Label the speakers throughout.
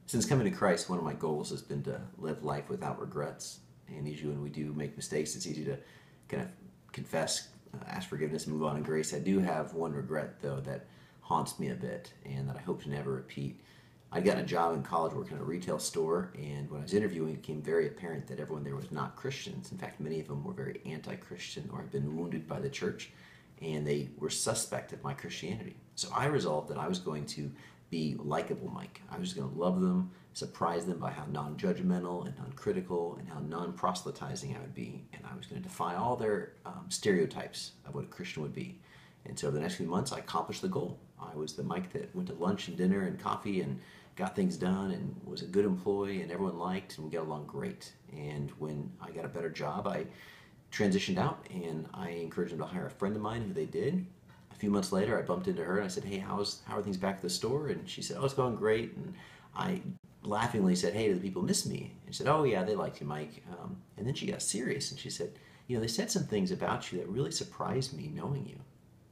Speaker 1: Since coming to Christ, one of my goals has been to live life without regrets. And usually, when we do make mistakes, it's easy to kind of confess, ask forgiveness, move on in grace. I do have one regret, though, that haunts me a bit and that I hope to never repeat. I got a job in college working at a retail store, and when I was interviewing, it became very apparent that everyone there was not Christians. In fact, many of them were very anti Christian or had been wounded by the church, and they were suspect of my Christianity. So I resolved that I was going to be likable Mike. I was going to love them, surprise them by how non judgmental and non critical and how non proselytizing I would be, and I was going to defy all their stereotypes of what a Christian would be. And so the next few months, I accomplished the goal. I was the Mike that went to lunch and dinner and coffee and got things done and was a good employee and everyone liked and we got along great. And when I got a better job, I transitioned out and I encouraged them to hire a friend of mine who they did. A few months later, I bumped into her and I said, "Hey, how are things back at the store?" And she said, "Oh, it's going great." And I laughingly said, "Hey, do the people miss me?" And she said, "Oh, yeah, they liked you, Mike." And then she got serious and she said, "They said some things about you that really surprised me knowing you."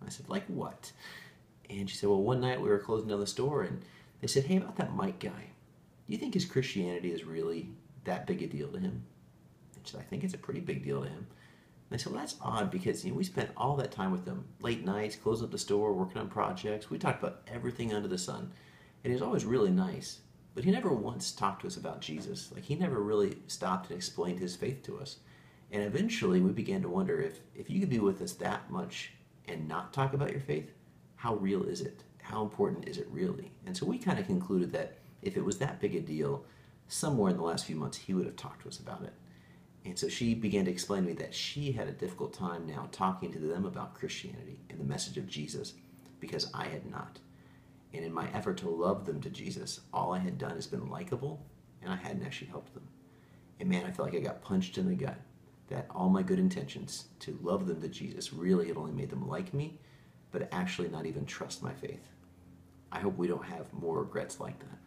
Speaker 1: I said, "Like what?" And she said, "Well, one night we were closing down the store and they said, 'Hey, about that Mike guy, do you think his Christianity is really that big a deal to him?' And she said, 'I think it's a pretty big deal to him.' And I said, 'Well, that's odd because we spent all that time with him, late nights, closing up the store, working on projects. We talked about everything under the sun. And he was always really nice. But he never once talked to us about Jesus. Like, he never really stopped and explained his faith to us. And eventually we began to wonder if you could be with us that much and not talk about your faith, how real is it? How important is it really?' And so we kind of concluded that if it was that big a deal, somewhere in the last few months he would have talked to us about it. And so she began to explain to me that she had a difficult time now talking to them about Christianity and the message of Jesus because I had not. And in my effort to love them to Jesus, all I had done has been likable and I hadn't actually helped them. And man, I felt like I got punched in the gut, that all my good intentions to love them to Jesus really had only made them like me, but actually not even trust my faith. I hope we don't have more regrets like that.